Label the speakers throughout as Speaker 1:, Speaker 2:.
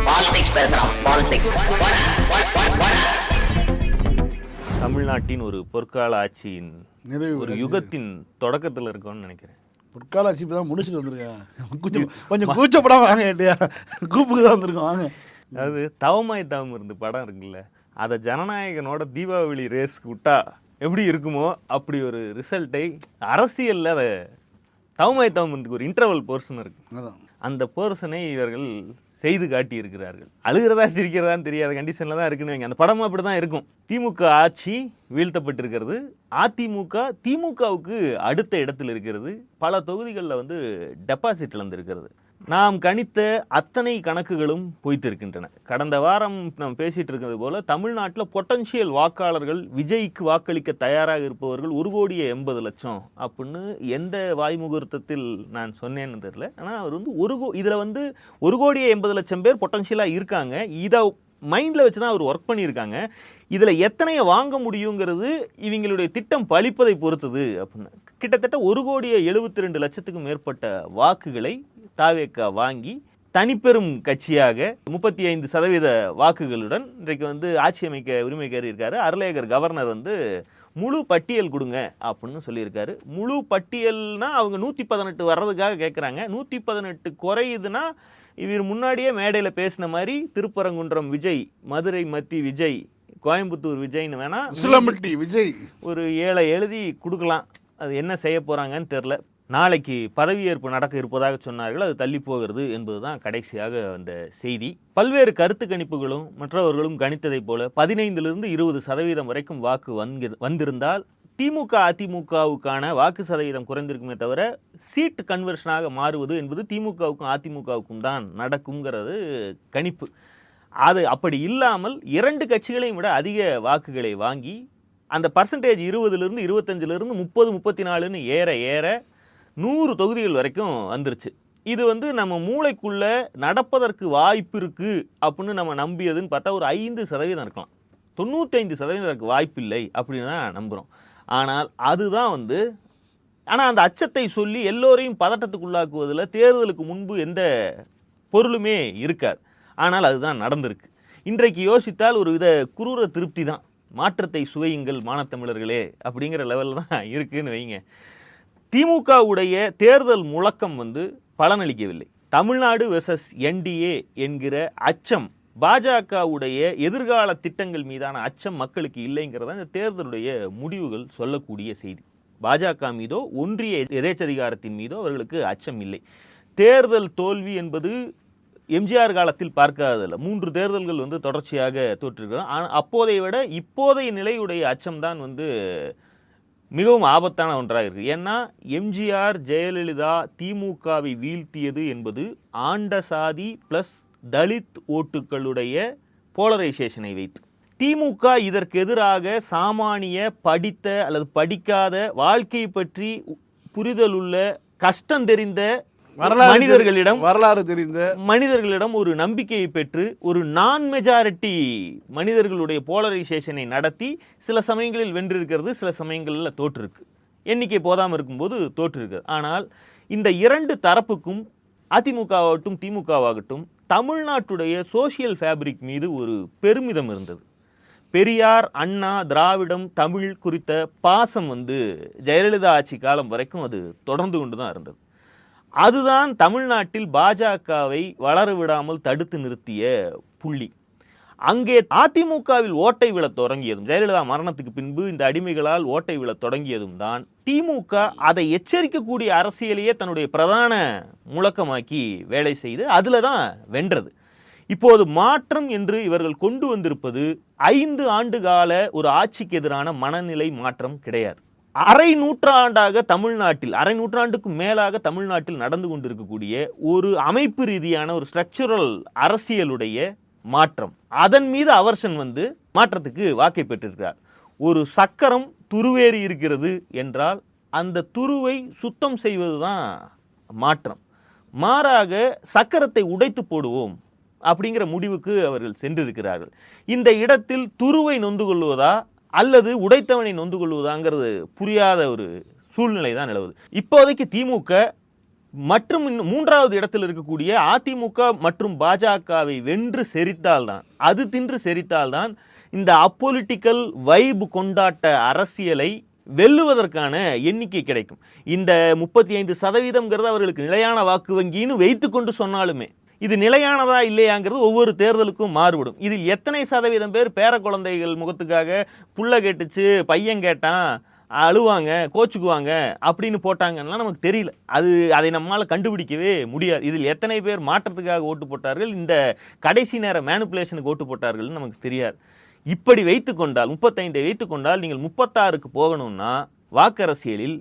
Speaker 1: Politics பேசுறான். Politics.
Speaker 2: தமிழ்நாட்டின் ஒரு பொற்கால ஆட்சியின் ஒரு யுகத்தின் தொடக்கத்தில் இருக்கோன்னு நினைக்கிறேன்.
Speaker 3: பொற்கால ஆட்சி தான் முடிச்சுட்டு வந்திருக்கேன். கொஞ்சம் கூச்சப்படாம வாங்க இல்லையா, கூப்புக்கு தான் வந்திருக்கோம் வாங்க.
Speaker 2: அதாவது தவமாய் தவம் இருந்து படம் இருக்குல்ல, அதை ஜனநாயகனோட தீபாவளி ரேஸ்க்கு விட்டா எப்படி இருக்குமோ அப்படி ஒரு ரிசல்ட்டை அரசியலில் அதை தவமாய் தவம் இருக்கு ஒரு இன்டர்வல் போர்ஷன் இருக்கு. அந்த போர்ஷனை இவர்கள் செய்து காட்டி இருக்கிறார்கள். அழுகிறதா சிரிக்கிறதான்னு தெரியாத கண்டிஷனில் தான் இருக்குன்னு வைங்க. அந்த படமும் அப்படி தான் இருக்கும். திமுக ஆட்சி வீழ்த்தப்பட்டிருக்கிறது. அதிமுக திமுகவுக்கு அடுத்த இடத்தில் இருக்கிறது. பல தொகுதிகளில் டெபாசிட் இழந்திருக்கிறது. நாம் கணித்த அத்தனை கணக்குகளும் பொய்த்திருக்கின்றன. கடந்த வாரம் நாம் பேசிட்டு இருக்கிறது போல தமிழ்நாட்டில் பொட்டன்ஷியல் வாக்காளர்கள் விஜய்க்கு வாக்களிக்க தயாராக இருப்பவர்கள் 1,80,00,000 அப்படின்னு எந்த வாய்முகூர்த்தத்தில் நான் சொன்னேன்னு தெரியல. ஆனால் அவர் இதில் 1,80,00,000 பேர் பொட்டன்ஷியலாக இருக்காங்க. இதை மைண்டில் வச்சு தான் அவர் ஒர்க் பண்ணியிருக்காங்க. இதில் எத்தனையை வாங்க முடியுங்கிறது இவங்களுடைய திட்டம் பலிப்பதை பொறுத்தது அப்படின்னு. கிட்டத்தட்ட 1,72,00,000 மேற்பட்ட வாக்குகளை தாவேக்கா வாங்கி தனிப்பெரும் கட்சியாக 35% வாக்குகளுடன் இன்றைக்கு ஆட்சி அமைக்க உரிமை கோரியிருக்காரு. அருளேகர் கவர்னர் முழு பட்டியல் கொடுங்க அப்படின்னு சொல்லியிருக்காரு. முழு பட்டியல்னா அவங்க 118 வர்றதுக்காக கேட்குறாங்க. 118 குறையுதுன்னா இவர் முன்னாடியே மேடையில் பேசின மாதிரி திருப்பரங்குன்றம் விஜய், மதுரை மத்தி விஜய், கோயம்புத்தூர் விஜய்னு வேணா
Speaker 3: விஜய் ஒரு
Speaker 2: 7 எழுதி கொடுக்கலாம். அது என்ன செய்ய போகிறாங்கன்னு தெரில. நாளைக்கு பதவியேற்பு நடக்க இருப்பதாக சொன்னார்கள். அது தள்ளி போகிறது என்பது தான் கடைசியாக அந்த செய்தி. பல்வேறு கருத்து கணிப்புகளும் மற்றவர்களும் கணித்ததை போல 15% வரைக்கும் வாக்கு வந்திருந்தால் திமுக அதிமுகவுக்கான வாக்கு சதவீதம் குறைந்திருக்குமே தவிர சீட் கன்வர்ஷனாக மாறுவது என்பது திமுகவுக்கும் அதிமுகவுக்கும் தான் நடக்குங்கிறது கணிப்பு. அது அப்படி இல்லாமல் 2 கட்சிகளையும் விட அதிக வாக்குகளை வாங்கி அந்த பர்சன்டேஜ் 20% 25% 30 34ன்னு ஏற 100 தொகுதிகள் வரைக்கும் வந்துருச்சு. இது நம்ம மூளைக்குள்ள நடப்பதற்கு வாய்ப்பு இருக்கு அப்படின்னு நம்ம நம்பியதுன்னு பார்த்தா ஒரு 5% இருக்கலாம். 95% வாய்ப்பு இல்லை அப்படின்னு தான் நம்புகிறோம். ஆனால் அதுதான் ஆனால் அந்த அச்சத்தை சொல்லி எல்லோரையும் பதட்டத்துக்குள்ளாக்குவதில் தேர்தலுக்கு முன்பு எந்த பொருளுமே இருக்காது. ஆனால் அதுதான் நடந்திருக்கு. இன்றைக்கு யோசித்தால் ஒரு வித குரூர திருப்தி தான். மாற்றத்தை சுவையுங்கள் மானத்தமிழர்களே அப்படிங்கிற லெவலில் தான் இருக்குன்னு வைங்க. திமுகவுடைய தேர்தல் முழக்கம் பலனளிக்கவில்லை. தமிழ்நாடு வெர்சஸ் என்டிஏ என்கிற அச்சம், பாஜகவுடைய எதிர்கால திட்டங்கள் மீதான அச்சம் மக்களுக்கு இல்லைங்கிறத இந்த தேர்தலுடைய முடிவுகள் சொல்லக்கூடிய செய்தி. பாஜக மீதோ ஒன்றிய எதேச்சதிகாரத்தின் மீதோ அவர்களுக்கு அச்சம் இல்லை. தேர்தல் தோல்வி என்பது எம்ஜிஆர் காலத்தில் பார்க்காததில்லை. 3 தேர்தல்கள் தொடர்ச்சியாக தோற்றிருக்கிறோம். ஆனால் அப்போதைய விட இப்போதைய நிலையுடைய அச்சம்தான் மிகவும் ஆபத்தான ஒன்றாக இருக்குது. ஏன்னா எம்ஜிஆர் ஜெயலலிதா திமுகவை வீழ்த்தியது என்பது ஆண்ட சாதி ப்ளஸ் தலித் ஓட்டுகளுடைய போலரைசேஷனை வைத்து. திமுக இதற்கு எதிராக சாமானிய படித்த அல்லது படிக்காத வாழ்க்கை பற்றி புரிதலுள்ள கஷ்டம் தெரிந்த வரலாறு தெரிந்த மனிதர்களிடம் ஒரு நம்பிக்கையை பெற்று ஒரு நான் மெஜாரிட்டி மனிதர்களுடைய போலரைசேஷனை நடத்தி சில சமயங்களில் வென்றிருக்கிறது, சில சமயங்களில் தோற்றிருக்கு. எண்ணிக்கை போதாமல் இருக்கும்போது தோற்றிருக்கு. ஆனால் இந்த 2 தரப்புக்கும் அதிமுகவாகட்டும் திமுகவாகட்டும் தமிழ்நாட்டுடைய சோசியல் ஃபேப்ரிக் மீது ஒரு பெருமிதம் இருந்தது. பெரியார், அண்ணா, திராவிடம், தமிழ் குறித்த பாசம் ஜெயலலிதா ஆட்சி காலம் வரைக்கும் அது தொடர்ந்து கொண்டு தான் இருந்தது. அதுதான் தமிழ்நாட்டில் பாஜகவை வளர விடாமல் தடுத்து நிறுத்திய புள்ளி. அங்கே அதிமுகவில் ஓட்டை விழத் தொடங்கியதும், ஜெயலலிதா மரணத்துக்கு பின்பு இந்த அடிமைகளால் ஓட்டை விழத் தொடங்கியதும் தான் திமுக அதை எச்சரிக்கக்கூடிய அரசியலையே தன்னுடைய பிரதான முழக்கமாக்கி வேலை செய்து அதில் தான் வென்றது. இப்போது மாற்றம் என்று இவர்கள் கொண்டு வந்திருப்பது 5 ஆண்டு கால ஒரு ஆட்சிக்கு எதிரான மனநிலை மாற்றம் கிடையாது. அரை நூற்றாண்டாக தமிழ்நாட்டில், அரை நூற்றாண்டுக்கு மேலாக தமிழ்நாட்டில் நடந்து கொண்டிருக்கக்கூடிய ஒரு அமைப்பு ரீதியான ஒரு ஸ்ட்ரக்சரல் அரசியலுடைய மாற்றம். அதன் மீது அவர்ஷன் மாற்றத்துக்கு வாக்கை பெற்றிருக்கிறார். ஒரு சக்கரம் துருவேறி இருக்கிறது என்றால் அந்த துருவை சுத்தம் செய்வதுதான் மாற்றம். மாறாக சக்கரத்தை உடைத்து போடுவோம் அப்படிங்கிற முடிவுக்கு அவர்கள் சென்றிருக்கிறார்கள். இந்த இடத்தில் துருவை நொந்து கொள்வதா அல்லது உடைத்தவனை நொந்து கொள்வதாங்கிறது புரியாத ஒரு சூழ்நிலை தான் நிலவுது. இப்போதைக்கு திமுக மற்றும் இன்னும் 3வது இடத்தில் இருக்கக்கூடிய அதிமுக மற்றும் பாஜகவை வென்று செரித்தால்தான், அது தின்று செரித்தால்தான் இந்த அப்பொலிட்டிக்கல் வைப் கொண்டாட்ட அரசியலை வெல்லுவதற்கான எண்ணிக்கை கிடைக்கும். இந்த 35% அவர்களுக்கு நிலையான வாக்கு வங்கின்னு வைத்து கொண்டு சொன்னாலுமே இது நிலையானதா இல்லையாங்கிறது ஒவ்வொரு தேர்தலுக்கும் மாறுபடும். இதில் எத்தனை சதவீதம் பேர் பேர குழந்தைகள் முகத்துக்காக புள்ள கேட்டுச்சு, பையன் கேட்டான், அழுவாங்க, கோச்சுக்குவாங்க அப்படின்னு போட்டாங்கன்னா நமக்கு தெரியல. அதை நம்மால் கண்டுபிடிக்கவே முடியாது. இதில் எத்தனை பேர் மாற்றத்துக்காக ஓட்டு போட்டார்கள், இந்த கடைசி நேர மேனிப்புலேஷனுக்கு ஓட்டு போட்டார்கள்னு நமக்கு தெரியாது. இப்படி வைத்துக்கொண்டால் 35 வைத்துக்கொண்டால் நீங்கள் 36க்கு போகணும்னா வாக்கரசியலில்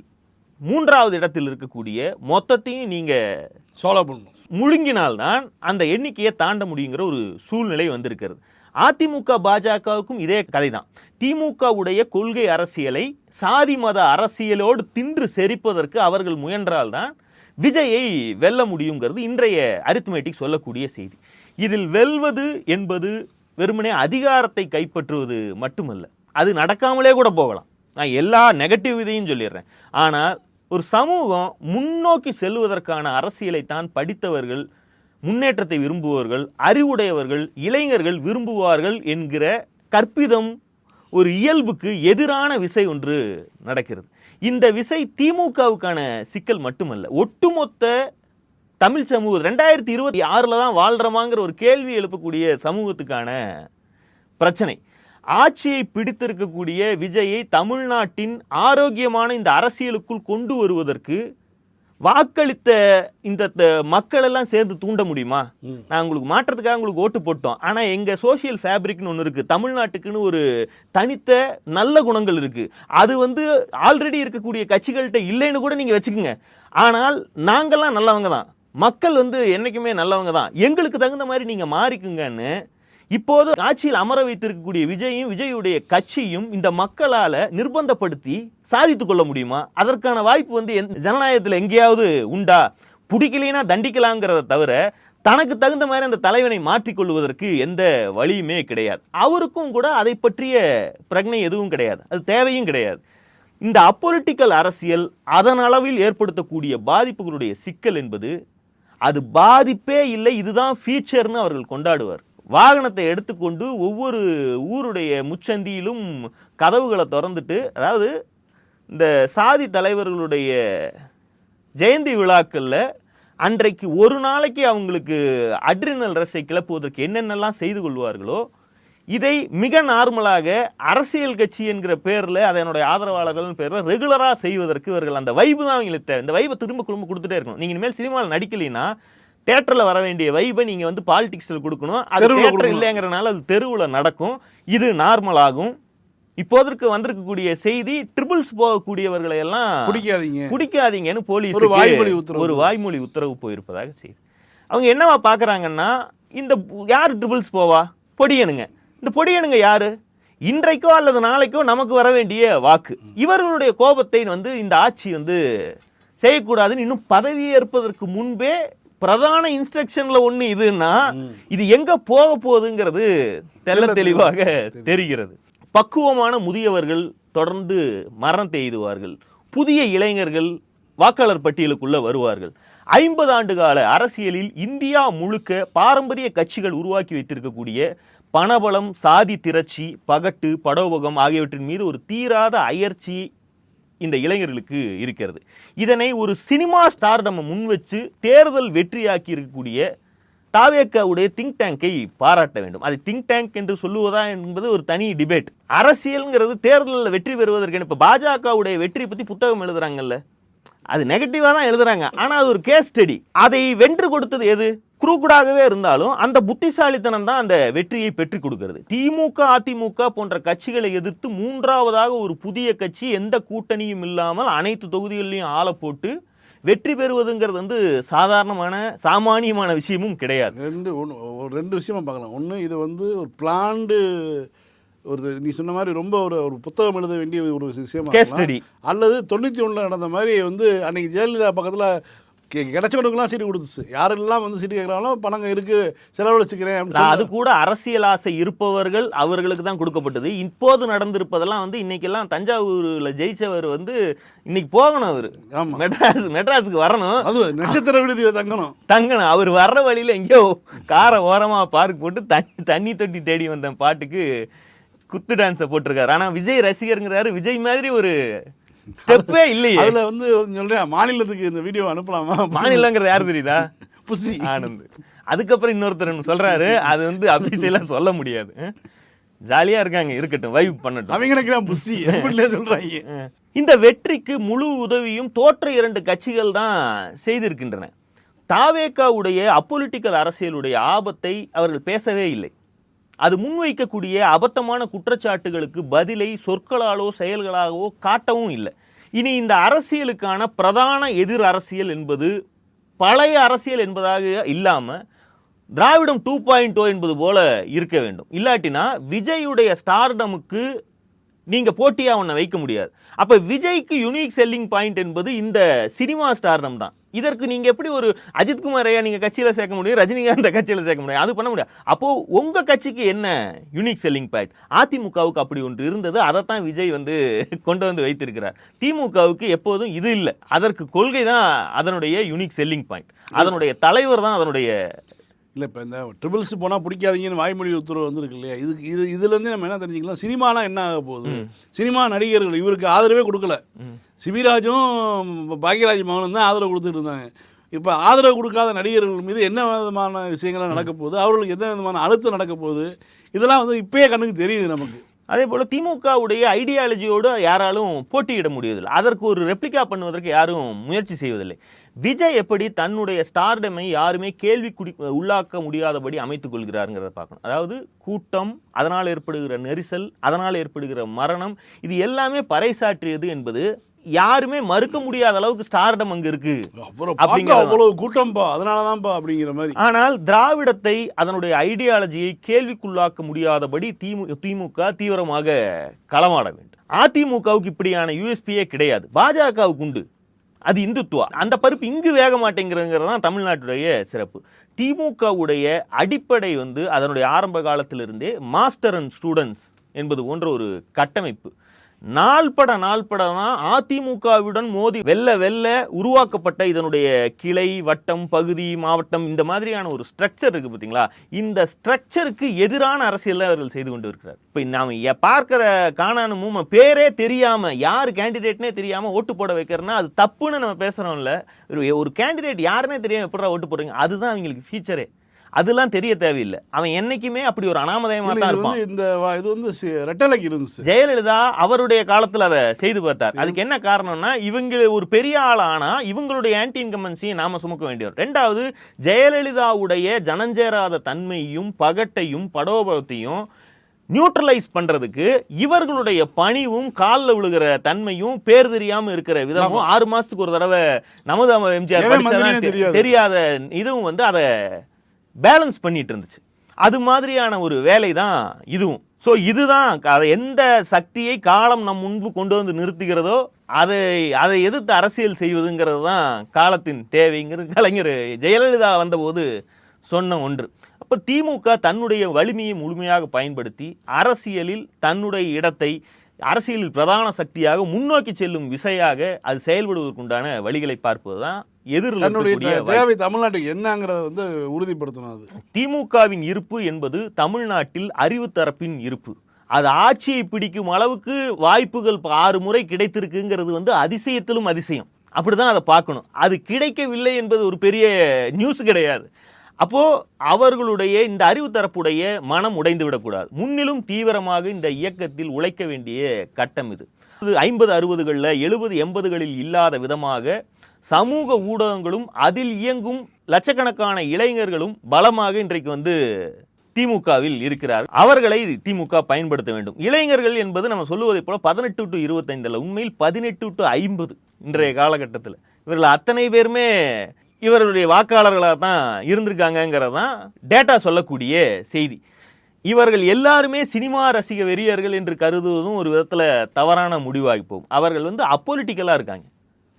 Speaker 2: 3வது இடத்தில் இருக்கக்கூடிய மொத்தத்தையும் நீங்கள்
Speaker 3: சோலோ பண்ணணும்,
Speaker 2: முழுங்கினால்தான் அந்த எண்ணிக்கையை தாண்ட முடியுங்கிற ஒரு சூழ்நிலை வந்திருக்கிறது. அதிமுக பாஜகவுக்கும் இதே கதை தான். திமுகவுடைய கொள்கை அரசியலை சாதி மத அரசியலோடு தின்று செரிப்பதற்கு அவர்கள் முயன்றால்தான் விஜயை வெல்ல முடியுங்கிறது இன்றைய அரித்மெட்டிக் சொல்லக்கூடிய செய்தி. இதில் வெல்வது என்பது வெறுமனே அதிகாரத்தை கைப்பற்றுவது மட்டுமல்ல, அது நடக்காமலே கூட போகலாம். நான் எல்லா நெகட்டிவ் இதையும் சொல்லிடுறேன். ஆனால் ஒரு சமூகம் முன்னோக்கி செல்வதற்கான அரசியலை தான் படித்தவர்கள், முன்னேற்றத்தை விரும்புபவர்கள், அறிவுடையவர்கள், இளைஞர்கள் விரும்புவார்கள் என்கிற கற்பிதம் ஒரு இயல்புக்கு எதிரான விசை ஒன்று நடக்கிறது. இந்த விசை திமுகவுக்கான சிக்கல் மட்டுமல்ல, ஒட்டுமொத்த தமிழ் சமூகம் 2026 தான் வாழ்றமாங்கிற ஒரு கேள்வி எழுப்பக்கூடிய சமூகத்துக்கான பிரச்சனை. ஆட்சியை பிடித்திருக்கக்கூடிய விஜயை தமிழ்நாட்டின் ஆரோக்கியமான இந்த அரசியலுக்குள் கொண்டு வருவதற்கு வாக்களித்த இந்த மக்கள் எல்லாம் சேர்ந்து தூண்ட முடியுமா? நான் உங்களுக்கு மாற்றத்துக்காக உங்களுக்கு ஓட்டு போட்டோம், ஆனால் எங்கள் சோசியல் ஃபேப்ரிக்னு ஒன்று இருக்குது, தமிழ்நாட்டுக்குன்னு ஒரு தனித்த நல்ல குணங்கள் இருக்குது, அது ஆல்ரெடி இருக்கக்கூடிய கட்சிகள்கிட்ட இல்லைன்னு கூட நீங்கள் வச்சுக்கோங்க. ஆனால் நாங்கள்லாம் நல்லவங்க தான், மக்கள் என்றைக்குமே நல்லவங்க தான், எங்களுக்கு தகுந்த மாதிரி நீங்கள் மாறிக்குங்கன்னு இப்போது ஆட்சியில் அமர வைத்திருக்கக்கூடிய விஜயும் விஜயுடைய கட்சியும் இந்த மக்களால் நிர்பந்தப்படுத்தி சாதித்துக் கொள்ள முடியுமா? அதற்கான வாய்ப்பு ஜனநாயகத்தில் எங்கேயாவது உண்டா? பிடிக்கலைன்னா தண்டிக்கலாங்கிறத தவிர தனக்கு தகுந்த மாதிரி அந்த தலைவனை மாற்றிக்கொள்வதற்கு எந்த வழியுமே கிடையாது. அவருக்கும் கூட அதை பற்றிய பிரக்ஞை எதுவும் கிடையாது, அது தேவையும் கிடையாது. இந்த அப்பொலிட்டிக்கல் அரசியல் அதன் அளவில் ஏற்படுத்தக்கூடிய பாதிப்புகளுடைய சிக்கல் என்பது அது பாதிப்பே இல்லை, இதுதான் ஃபீச்சர்னு அவர்கள் கொண்டாடுவார். வாகனத்தை எடுத்துக்கொண்டு ஒவ்வொரு ஊருடைய முச்சந்தியிலும் கதவுகளை திறந்துட்டு, அதாவது இந்த சாதி தலைவர்களுடைய ஜெயந்தி விழாக்களில் அன்றைக்கு ஒரு நாளைக்கு அவங்களுக்கு அட்ரினல் ரஷை கிளப்புவதற்கு என்னென்னலாம் செய்து கொள்வார்களோ இதை மிக நார்மலாக அரசியல் கட்சி என்கிற பேரில் அதனுடைய ஆதரவாளர்கள் பேரில் ரெகுலராக செய்வதற்கு இவர்கள் அந்த வைப்பு தான் அவங்களுக்கு தேவை. இந்த வைப்பை திரும்ப கொடுத்துட்டே இருக்கணும். நீங்கள் இனிமேல் சினிமாவில் நடிக்கலைன்னா தேட்டரில் வர வேண்டிய வைப்பை நீங்கள் பாலிடிக்ஸில் கொடுக்கணும். அது தேட்டர் இல்லைங்கிறனால அது தெருவில் நடக்கும், இது நார்மலாகும். இப்போதற்கு வந்திருக்கக்கூடிய செய்தி ட்ரிபிள்ஸ் போகக்கூடியவர்களை எல்லாம் பிடிக்காதீங்கன்னு போலீஸ் ஒரு வாய்மொழி உத்தரவு போயிருப்பதாக செய்தி. அவங்க என்னவா பார்க்குறாங்கன்னா, இந்த யார் ட்ரிபிள்ஸ் போவா? பொடியனுங்க. இந்த பொடியனுங்க யாரு? இன்றைக்கோ அல்லது நாளைக்கோ நமக்கு வர வேண்டிய வாக்கு. இவர்களுடைய கோபத்தை இந்த ஆட்சி செய்யக்கூடாதுன்னு இன்னும் பதவியேற்பதற்கு முன்பே பிரதான இன்ஸ்ட்ரக்ஷன்ல ஒண்ணு இதுன்னா இது எங்க போக போகுதுங்கிறது தெல்ல தெளிவாக தெரிகிறது. பக்குவமான முதியவர்கள் தொடர்ந்து மரணத்தை எய்துவார்கள், புதிய இளைஞர்கள் வாக்காளர் பட்டியலுக்குள்ள வருவார்கள். 50 ஆண்டு கால அரசியலில் இந்தியா முழுக்க பாரம்பரிய கட்சிகள் உருவாக்கி வைத்திருக்கக்கூடிய பணபலம், சாதி திரட்சி, பகட்டு, படோபகம் ஆகியவற்றின் மீது ஒரு தீராத அயற்சி இந்த இளைஞர்களுக்கு இருக்கிறது. இதனை ஒரு சினிமா ஸ்டார் நம்ம முன் வச்சு தேர்தல் வெற்றியாக்கி இருக்கக்கூடிய தாவேக்காவுடைய திங்க் டேங்கை பாராட்ட வேண்டும். அது திங்க் டேங்க் என்று சொல்லுவதா என்பது ஒரு தனி டிபேட். அரசியல்ங்கிறது தேர்தலில் வெற்றி பெறுவதற்கு இப்போ பாஜகவுடைய வெற்றி பற்றி புத்தகம் எழுதுறாங்கல்ல, அது நெகட்டிவாக தான் எழுதுறாங்க, ஆனால் அது ஒரு கேஸ் ஸ்டடி. அதை வென்று கொடுத்தது எது? குரூக்குடாகவே இருந்தாலும் அந்த புத்திசாலித்தனம் தான் அந்த வெற்றியை பெற்றுக் கொடுக்கிறது. திமுக, அதிமுக போன்ற கட்சிகளை எதிர்த்து 3வதாக ஒரு புதிய கட்சி எந்த கூட்டணியும் இல்லாமல் அனைத்து தொகுதிகளிலையும் ஆள போட்டு வெற்றி பெறுவதுங்கிறது சாமானியமான விஷயமும் கிடையாது.
Speaker 3: ரெண்டு விஷயமா பார்க்கலாம். ஒன்று, இது ஒரு பிளான்டு, ஒரு நீ சொன்ன மாதிரி ரொம்ப ஒரு புத்தகம் எழுத வேண்டிய ஒரு விஷயமா, அல்லது 91 நடந்த மாதிரி அன்னைக்கு ஜெயலலிதா பக்கத்தில் கிடைச்சவனுக்குலாம் சீட்டு கொடுத்துச்சு. யாரெல்லாம் வந்து சீட்டு கேட்குறாங்களோ பணம் இருக்குது செலவழிச்சுக்கிறேன் அப்படின்னு
Speaker 2: அது கூட அரசியல் ஆசை இருப்பவர்கள் அவர்களுக்கு தான் கொடுக்கப்பட்டது. இப்போது நடந்திருப்பதெல்லாம் வந்து இன்னைக்கெல்லாம் தஞ்சாவூரில் ஜெயிச்சவர் வந்து இன்னைக்கு போகணும், அவர் மெட்ராஸுக்கு வரணும்,
Speaker 3: அது நட்சத்திர விடுதியில் தங்கணும்.
Speaker 2: அவர் வர்ற வழியில் எங்கேயோ காரை ஓரமாக பார்க் போட்டு தண்ணி தொட்டி தேடி வந்த பாட்டுக்கு குத்து டான்ஸை போட்டிருக்காரு. ஆனால் விஜய் ரசிகருங்கிறாரு, விஜய் மாதிரி ஒரு ஸ்டெப்பே இல்லையே.
Speaker 3: அதுல வந்து சொல்றேன், மாநிலத்துக்கு இந்த வீடியோ அனுப்பலாமா?
Speaker 2: மாநிலங்கிறது யாரு தெரியுதா?
Speaker 3: புசி
Speaker 2: ஆனந்த். அதுக்கப்புறம் இன்னொருத்தர் சொல்றாரு, அது வந்து அபிஷியலா சொல்ல முடியாது. ஜாலியா இருக்காங்க, இருக்கட்டும், வைப் பண்ணட்டும்.
Speaker 3: அவங்க புசி எப்படிலே சொல்றாங்க.
Speaker 2: இந்த வெற்றிக்கு முழு உதவியும் தோற்ற 2 கட்சிகள் தான் செய்திருக்கின்றன. தாவேகாவுடைய அப்பொலிட்டிக்கல் அரசியலுடைய ஆபத்தை அவர்கள் பேசவே இல்லை. அது முன்வைக்கக்கூடிய அபத்தமான குற்றச்சாட்டுகளுக்கு பதிலை சொற்களாலோ செயல்களாகவோ காட்டவும் இல்லை. இனி இந்த அரசியலுக்கான பிரதான எதிர் அரசியல் என்பது பழைய அரசியல் என்பதாக இல்லாமல் திராவிடம் 2.0 என்பது போல இருக்க வேண்டும். இல்லாட்டினா விஜயுடைய ஸ்டார்டமுக்கு நீங்க போட்டியா ஒன்றை வைக்க முடியாது. அப்ப விஜய்க்கு யூனிக் செல்லிங் பாயிண்ட் என்பது இந்த சினிமா ஸ்டார்டம் தான். இதற்கு நீங்க எப்படி ஒரு அஜித்குமாரையா நீங்க கட்சியில சேர்க்க முடியும், ரஜினிகாந்த் கட்சியில சேர்க்க முடியும், அது பண்ண முடியாது. அப்போ உங்க கட்சிக்கு என்ன யூனிக் செல்லிங் பாயிண்ட்? அதிமுகவுக்கு அப்படி ஒன்று இருந்தது, அதைத்தான் விஜய் வந்து கொண்டு வந்து வைத்திருக்கிறார். திமுகவுக்கு எப்போதும் இது இல்லை. அதற்கு கொள்கை தான் அதனுடைய யூனிக் செல்லிங் பாயிண்ட், அதனுடைய தலைவர் தான் அதனுடைய.
Speaker 3: இல்லை, இப்போ இந்த ட்ரிபிள்ஸ் போனால் பிடிக்காதீங்கன்னு வாய்மொழி உத்தரவு வந்துருக்கு இல்லையா? இதுலேருந்து நம்ம என்ன தெரிஞ்சுக்கலாம், சினிமாலாம் என்ன ஆக போகுது? சினிமா நடிகர்கள் இவருக்கு ஆதரவே கொடுக்கல. சிபிராஜும் பாக்யராஜ் மகனும் தான் ஆதரவு கொடுத்துட்டு இருந்தாங்க. இப்போ ஆதரவு கொடுக்காத நடிகர்கள் மீது என்ன விதமான விஷயங்கள்லாம் நடக்க போகுது, அவர்களுக்கு எந்த விதமான அழுத்தம் நடக்க போகுது, இதெல்லாம் வந்து இப்போயே கண்ணுக்கு தெரியுது நமக்கு.
Speaker 2: அதே போல் திமுகவுடைய ஐடியாலஜியோடு யாராலும் போட்டியிட முடியவில்லை. அதற்கு ஒரு ரெப்ளிகா பண்ணுவதற்கு யாரும் முயற்சி செய்வதில்லை. விஜய் எப்படி தன்னுடைய ஸ்டார்டமை யாருமே கேள்வி உள்ளாக்க முடியாதபடி அமைத்துக் கொள்கிறாருங்கிறத பார்க்கணும். அதாவது கூட்டம், அதனால் ஏற்படுகிற நெரிசல், அதனால் ஏற்படுகிற மரணம், இது எல்லாமே பறைசாற்றியது என்பது யாருமே மறுக்க முடியாத அளவுக்கு ஸ்டார்டம் அங்க இருக்கு. ஆனால் திராவிடத்தை, அதனுடைய ஐடியாலஜியை கேள்விக்குள்ளாக்க முடியாதபடி திமுக தீவிரமாக களமாட வேண்டும். அதிமுகவுக்கு இப்படியான யூஎஸ்பியே கிடையாது, பாஜகவுக்கு உண்டு. அது இந்துத்துவா. அந்த பருப்பு இங்கு வேக மாட்டேங்கிறதுங்கிறது தான் தமிழ்நாட்டுடைய சிறப்பு. திமுகவுடைய அடிப்படை வந்து அதனுடைய ஆரம்ப காலத்திலிருந்தே மாஸ்டர் அண்ட் ஸ்டூடெண்ட்ஸ் என்பது போன்ற ஒரு கட்டமைப்பு. நாள்பட தான் அதிமுகவுடன் மோதி வெல்ல உருவாக்கப்பட்ட இதனுடைய கிளை, வட்டம், பகுதி, மாவட்டம், இந்த மாதிரியான ஒரு ஸ்ட்ரக்சர் இருக்கு பார்த்தீங்களா? இந்த ஸ்ட்ரக்சருக்கு எதிரான அரசியல் அவர்கள் செய்து கொண்டு இருக்கிறார். இப்போ நாம் பார்க்கிற காணானும் பேரே தெரியாம, யார் கேண்டிடேட்னே தெரியாம ஓட்டு போட வைக்கிறேன்னா அது தப்புன்னு நம்ம பேசுறோம்ல. ஒரு கேண்டிடேட் யாருன்னே தெரியாம எப்படா ஓட்டு போடுறீங்க, அதுதான் அவங்களுக்கு ஃபீச்சரே. அதெல்லாம் தெரிய தேவையில்லை. அவன் என்னைக்குமே அப்படி ஒரு அனாமதயமா தான் இருப்பான்.
Speaker 3: இது வந்து ரெட்டலைக்கு இருந்துச்சு.
Speaker 2: ஜெயலலிதா அவருடைய காலத்தில் அதை செய்து பார்த்தார். அதுக்கு என்ன காரணம்னா, இவங்க ஒரு பெரிய ஆள் ஆனா இவங்களுடைய ஆன்டி இன்கம்பன்சியை நாம சுமக்க வேண்டியவர். ரெண்டாவது, ஜெயலலிதாவுடைய ஜனஞ்சேராத தன்மையும் பகட்டையும் படோபத்தையும் நியூட்ரலைஸ் பண்றதுக்கு இவர்களுடைய பணிவும் காலில் விழுகிற தன்மையும் பேர் தெரியாம இருக்கிற விதமும் 6 மாசத்துக்கு ஒரு தடவை நமது எம்ஜிஆர் தெரியாத இதுவும் வந்து அதை பேலன்ஸ் பண்ணிட்டு இருந்துச்சு. அது மாதிரியான ஒரு வேலை தான் இதுவும். ஸோ இதுதான் எந்த சக்தியை காலம் நம் முன்பு கொண்டு வந்து நிறுத்துகிறதோ அதை எதிர்த்து அரசியல் செய்வதுங்கிறது தான் காலத்தின் தேவைங்கிறது கலைஞர் ஜெயலலிதா வந்தபோது சொன்ன ஒன்று. அப்போ திமுக தன்னுடைய வலிமையை முழுமையாக பயன்படுத்தி அரசியலில் தன்னுடைய இடத்தை அரசியலில் பிரதான சக்தியாக முன்னோக்கி செல்லும் விசையாக அது செயல்படுவதற்குண்டான வழிகளை பார்ப்பது தான்
Speaker 3: தேவை தமிழ்நாட்டுக்கு என்னங்கிறத வந்து உறுதிப்படுத்தணும்.
Speaker 2: திமுகவின் இருப்பு என்பது தமிழ்நாட்டில் அறிவு தரப்பின் இருப்பு. அது ஆட்சியை பிடிக்கும் அளவுக்கு வாய்ப்புகள் 6 முறை கிடைத்திருக்குங்கிறது வந்து அதிசயத்திலும் அதிசயம். அப்படிதான் அதை பார்க்கணும். அது கிடைக்கவில்லை என்பது ஒரு பெரிய நியூஸ் கிடையாது. அப்போ அவர்களுடைய இந்த அறிவு தரப்புடைய மனம் உடைந்து விடக்கூடாது. முன்னிலும் தீவிரமாக இந்த இயக்கத்தில் உழைக்க வேண்டிய கட்டம் இது. 50, 60களில் 70, 80களில் இல்லாத விதமாக சமூக ஊடகங்களும் அதில் இயங்கும் லட்சக்கணக்கான இளைஞர்களும் பலமாக இன்றைக்கு வந்து திமுகவில் இருக்கிறார். அவர்களை திமுக பயன்படுத்த வேண்டும். இளைஞர்கள் என்பது நம்ம சொல்லுவதை போல 18 to 25 உண்மையில் 18 to 50 இன்றைய காலகட்டத்தில் இவர்கள் அத்தனை பேருமே இவருடைய வாக்காளர்களாக தான் இருந்திருக்காங்கிறதான் டேட்டா சொல்லக்கூடிய செய்தி. இவர்கள் எல்லாருமே சினிமா ரசிக வெறியர்கள் என்று கருதுவதும் ஒரு விதத்தில் தவறான முடிவாகி போகும். அவர்கள் வந்து அப்பொலிட்டிக்கலாக இருக்காங்க,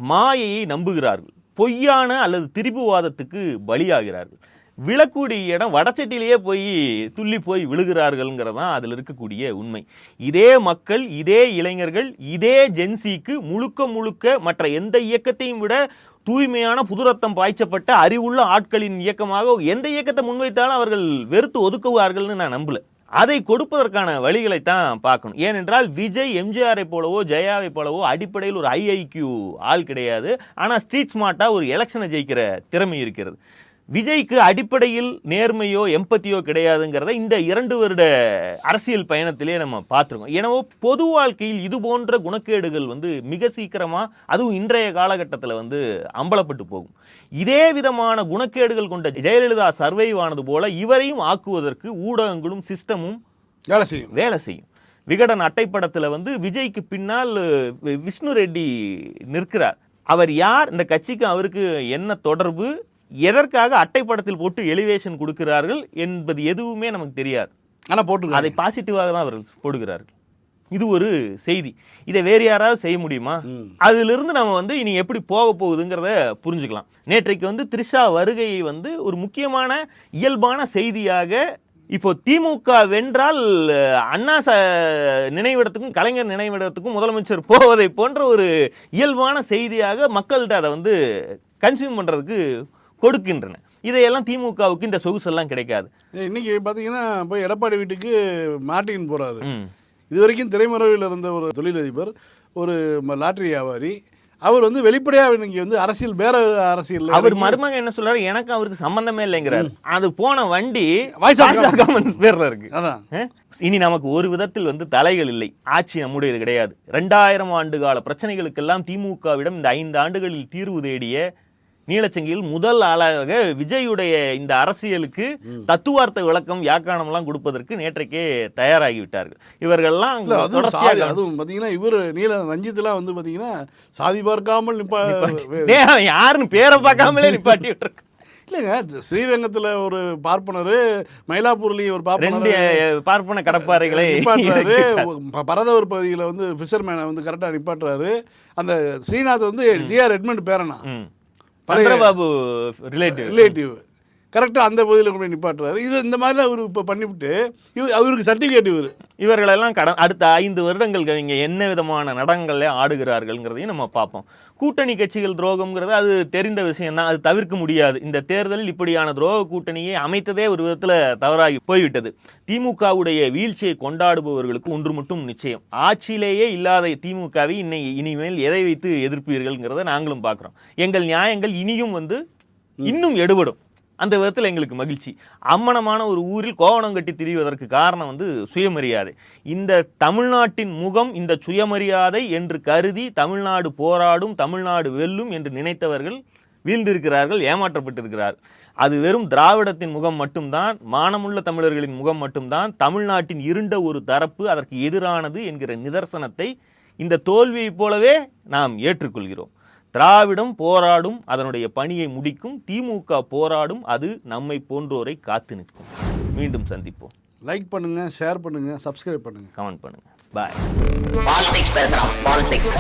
Speaker 2: மாயையை நம்புகிறார்கள், பொய்யான அல்லது திரிபுவாதத்துக்கு பலியாகிறார்கள். விழக்கூடிய இடம் வடச்சட்டிலேயே போய் துள்ளி போய் விழுகிறார்கள்ங்கிறது தான் அதில் இருக்கக்கூடிய உண்மை. இதே மக்கள், இதே இளைஞர்கள், இதே ஜென்சிக்கு முழுக்க மற்ற எந்த இயக்கத்தையும் விட தூய்மையான புதுரத்தம் பாய்ச்சப்பட்ட அறிவுள்ள ஆட்களின் இயக்கமாக எந்த இயக்கத்தை முன்வைத்தாலும் அவர்கள் வெறுத்து ஒதுக்குவார்கள்னு நான் நம்பல. அதை கொடுப்பதற்கான வழிகளைத்தான் பார்க்கணும். ஏனென்றால் விஜய் எம்ஜிஆரை போலவோ ஜெயாவை போலவோ அடிப்படையில் ஒரு ஐஐக்யூ ஆள் கிடையாது. ஆனால் ஸ்ட்ரீட் ஸ்மார்ட்டாக ஒரு எலெக்ஷனை ஜெயிக்கிற திறமை இருக்கிறது. விஜய்க்கு அடிப்படையில் நேர்மையோ எம்பத்தியோ கிடையாதுங்கிறத இந்த 2 வருட அரசியல் பயணத்திலே நம்ம பார்த்துருக்கோம். எனவே பொது வாழ்க்கையில் இது போன்ற குணக்கேடுகள் மிக சீக்கிரமாக, அதுவும் இன்றைய காலகட்டத்தில் அம்பலப்பட்டு போகும். இதே விதமான குணக்கேடுகள் கொண்ட ஜெயலலிதா சர்வைவ் ஆனது போல இவரையும் ஆக்குவதற்கு ஊடகங்களும் சிஸ்டமும் வேலை செய்யும். விகடன் அட்டைப்படத்தில் விஜய்க்கு பின்னால் விஷ்ணு ரெட்டி நிற்கிறார். அவர் யார், இந்த கட்சிக்கு அவருக்கு என்ன தொடர்பு, எதற்காக அட்டைப்படத்தில் போட்டு எலிவேஷன் கொடுக்கிறார்கள் என்பது எதுவுமே நமக்கு தெரியாது. ஆனால் போட்டு அதை பாசிட்டிவாக தான் அவர்கள் போடுகிறார்கள். இது ஒரு செய்தி. இதை வேறு யாராவது செய்ய முடியுமா? அதிலிருந்து நம்ம இனி எப்படி போக போகுதுங்கிறத புரிஞ்சுக்கலாம். நேற்றைக்கு த்ரிஷா வருகையை ஒரு முக்கியமான இயல்பான செய்தியாக, இப்போ திமுக வென்றால் அண்ணா நினைவிடத்துக்கும் கலைஞர் நினைவிடத்துக்கும் முதலமைச்சர் போவதை போன்ற ஒரு இயல்பான செய்தியாக மக்கள்கிட்ட அதை கன்சியூம் பண்ணுறதுக்கு கொடுக்கின்றன. இதையெல்லாம் திமுகவுக்கு இந்த சொகுசெல்லாம் கிடைக்காது.
Speaker 3: இன்னைக்கு பார்த்தீங்கன்னா போய் எடப்பாடி வீட்டுக்கு மார்ட்டின் போகிறாரு. இது வரைக்கும் திரைமறைவில் இருந்த ஒரு தொழிலதிபர், ஒரு லாட்டரி வியாபாரி, அவர் வெளிப்படையாக இன்னைக்கு அரசியல் வேற அரசியல்.
Speaker 2: அவர் மருமகன் என்ன சொல்றாரு, எனக்கு அவருக்கு சம்பந்தமே இல்லைங்கிறார். அது போன வண்டி வாய்ஸ் ஆஃப் காமன்ஸ் பேர்ல இருக்கு. அதான் இனி நமக்கு ஒரு விதத்தில் தலைகள் இல்லை. ஆட்சி நம்முடையது கிடையாது. 2000 ஆண்டு கால பிரச்சனைகளுக்கெல்லாம் திமுகவிடம் இந்த 5 ஆண்டுகளில் தீர்வு தேடிய நீலச்சங்கியில் முதல் ஆளாக விஜயுடைய இந்த அரசியலுக்கு தத்துவார்த்த விளக்கம் வியாக்கியானம்லாம் கொடுப்பதற்கு நேற்றைக்கே தயாராகிவிட்டார்கள். இவர்கள்லாம்
Speaker 3: அதுவும் பார்த்தீங்கன்னா இவர் ரஞ்சித்லாம் பார்த்தீங்கன்னா சாதி பார்க்காமல்
Speaker 2: யாருன்னு பேரை பார்க்காமலே நிப்பாட்டி விட்டுருக்கு.
Speaker 3: இல்லைங்க, ஸ்ரீரங்கத்தில் ஒரு பார்ப்பனர், மயிலாப்பூர்லேயும் ஒரு
Speaker 2: பார்ப்பன கடப்பாறைகளை
Speaker 3: நிப்பாட்டுறாரு. பரதவர் பகுதியில் ஃபிஷர்மேனை கரெக்டாக நிப்பாட்டுறாரு. அந்த ஸ்ரீநாத் ஜிஆர் எட்மண்ட் பேரனா
Speaker 2: சந்திரபாபு ரிலேட்டிவ்
Speaker 3: கரெக்டாக அந்த பகுதியில் கொண்டு போய் நிப்பாட்டுறாரு. இது இந்த மாதிரி அவர் இப்போ பண்ணிவிட்டு அவருக்கு சர்டிஃபிகேட்
Speaker 2: இவர்களெல்லாம் அடுத்த 5 வருடங்கள் இங்கே என்ன விதமான நடனங்களே ஆடுகிறார்கள்ங்கிறதையும் நம்ம பார்ப்போம். கூட்டணி கட்சிகள் துரோகம்ங்கிறது அது தெரிந்த விஷயம்தான், அது தவிர்க்க முடியாது. இந்த தேர்தலில் இப்படியான துரோக கூட்டணியை அமைத்ததே ஒரு விதத்தில் தவறாகி போய்விட்டது. திமுகவுடைய வீழ்ச்சியை கொண்டாடுபவர்களுக்கு ஒன்று மட்டும் நிச்சயம், ஆட்சியிலேயே இல்லாத திமுகவை இனிமேல் எதை வைத்து எதிர்ப்பீர்கள்ங்கிறத நாங்களும் பார்க்குறோம். எங்கள் நியாயங்கள் இனியும் இன்னும் எடுபடும். அந்த விதத்தில் எங்களுக்கு மகிழ்ச்சி. அம்மனமான ஒரு ஊரில் கோவணம் கட்டி திரிவதற்கு காரணம் சுயமரியாதை. இந்த தமிழ்நாட்டின் முகம் இந்த சுயமரியாதை என்று கருதி தமிழ்நாடு போராடும், தமிழ்நாடு வெல்லும் என்று நினைத்தவர்கள் வீழ்ந்திருக்கிறார்கள், ஏமாற்றப்பட்டிருக்கிறார்கள். அது வெறும் திராவிடத்தின் முகம் மட்டும்தான், மானமுள்ள தமிழர்களின் முகம் மட்டும்தான். தமிழ்நாட்டின் இருண்ட ஒரு தரப்பு அதற்கு எதிரானது என்கிற நிதர்சனத்தை இந்த தோல்வியைப் போலவே நாம் ஏற்றுக்கொள்கிறோம். திராவிடம் போராடும், அதனுடைய பணியை முடிக்கும். திமுக போராடும், அது நம்மை போன்றோரை காத்து நிற்கும். மீண்டும் சந்திப்போம்.
Speaker 3: லைக் பண்ணுங்க, ஷேர் பண்ணுங்க, சப்ஸ்கிரைப் பண்ணுங்க,
Speaker 2: கமெண்ட் பண்ணுங்க. பாய்.
Speaker 1: பாலிடிக்ஸ் பேசுறோம். பாலிடிக்ஸ்